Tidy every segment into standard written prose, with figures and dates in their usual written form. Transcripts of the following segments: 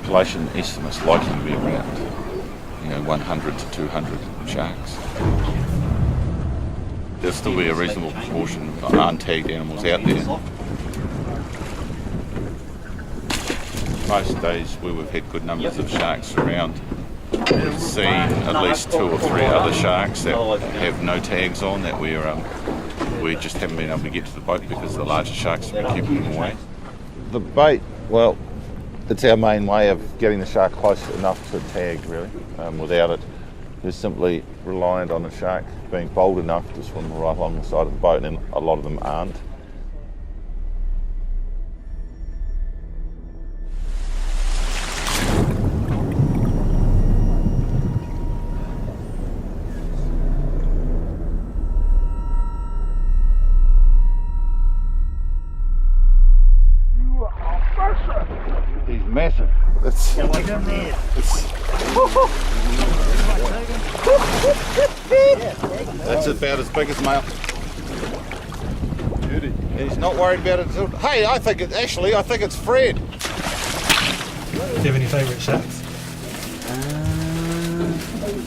population estimate's likely to be around 100 to 200 sharks. There'll still be a reasonable proportion of untagged animals out there. Most days where we've had good numbers of sharks around, we've seen at least 2 or 3 other sharks that have no tags on that we just haven't been able to get to the boat because the larger sharks have been keeping them away. The bait, well, it's our main way of getting the shark close enough to tag, really. Without it, we're simply reliant on the shark being bold enough to swim right along the side of the boat, and a lot of them aren't. He's massive. That's about as big as male. Beauty. He's not worried about it. Hey, I think it's Fred. Do you have any favourite sharks?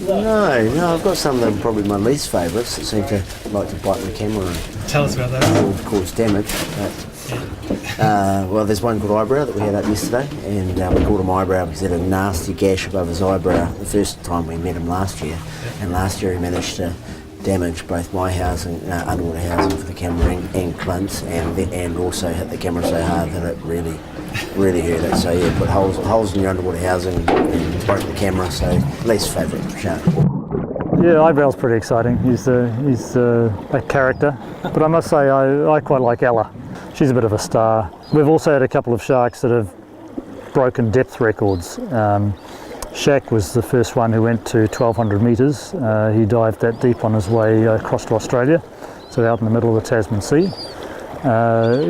No, I've got some of them probably my least favourites that seem to like to bite my camera and tell us about that. Cause damage. Well, there's one called Eyebrow that we had up yesterday, and we called him Eyebrow because he had a nasty gash above his eyebrow the first time we met him last year. And last year he managed to damage both my housing, underwater housing for the camera and Clint's, and also hit the camera so hard that it really hurt it. So yeah, put holes in your underwater housing and broke the camera, so least favourite shark. Yeah, Eyebrow's pretty exciting. He's a character, but I must say I quite like Ella. She's a bit of a star. We've also had a couple of sharks that have broken depth records. Shaq was the first one who went to 1,200 metres. He dived that deep on his way across to Australia, so out in the middle of the Tasman Sea.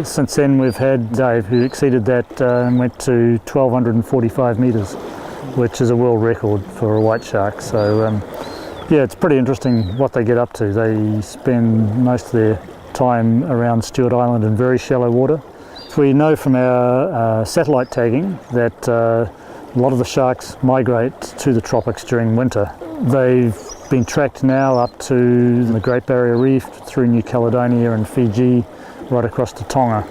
Since then we've had Dave, who exceeded that and went to 1,245 metres, which is a world record for a white shark. So yeah, it's pretty interesting what they get up to. They spend most of their time around Stewart Island in very shallow water. We know from our satellite tagging that a lot of the sharks migrate to the tropics during winter. They've been tracked now up to the Great Barrier Reef, through New Caledonia and Fiji, right across to Tonga.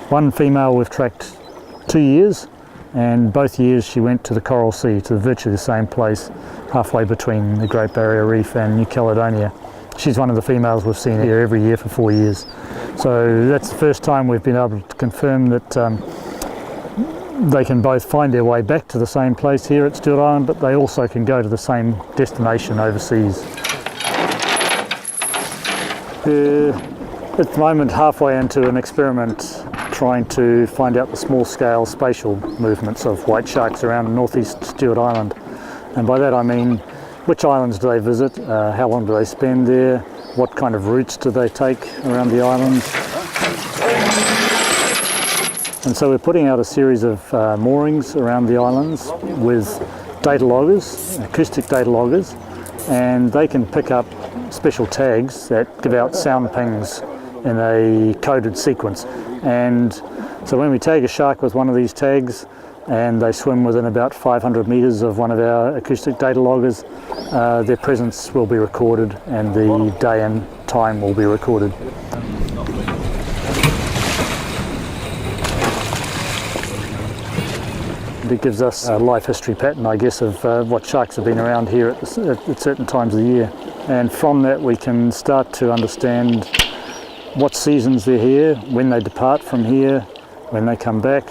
One female we've tracked 2 years, and both years she went to the Coral Sea, to virtually the same place, halfway between the Great Barrier Reef and New Caledonia. She's one of the females we've seen here every year for 4 years. So that's the first time we've been able to confirm that they can both find their way back to the same place here at Stewart Island, but they also can go to the same destination overseas. We're at the moment halfway into an experiment trying to find out the small-scale spatial movements of white sharks around northeast Stewart Island. And by that I mean, which islands do they visit, how long do they spend there, what kind of routes do they take around the islands. And so we're putting out a series of moorings around the islands with data loggers, acoustic data loggers, and they can pick up special tags that give out sound pings in a coded sequence. And so when we tag a shark with one of these tags and they swim within about 500 metres of one of our acoustic data loggers, their presence will be recorded and the day and time will be recorded. It gives us a life history pattern, I guess, of what sharks have been around here at certain times of the year. And from that we can start to understand what seasons they're here, when they depart from here, when they come back,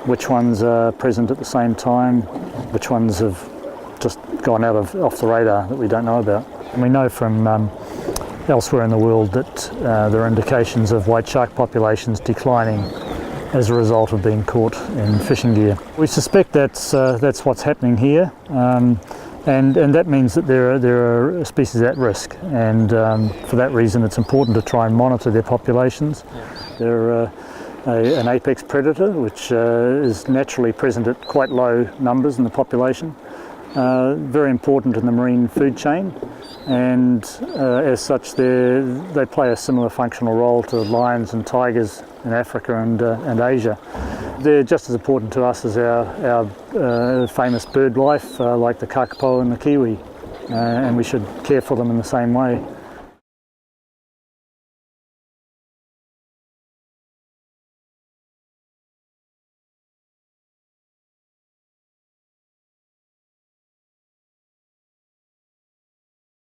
which ones are present at the same time, which ones have just gone off the radar that we don't know about. And we know from elsewhere in the world that there are indications of white shark populations declining as a result of being caught in fishing gear. We suspect that's what's happening here, and that means that there are species at risk, and for that reason it's important to try and monitor their populations. They're an apex predator which is naturally present at quite low numbers in the population, very important in the marine food chain, and as such they play a similar functional role to lions and tigers in Africa and Asia. They're just as important to us as our famous bird life like the kakapo and the kiwi, and we should care for them in the same way.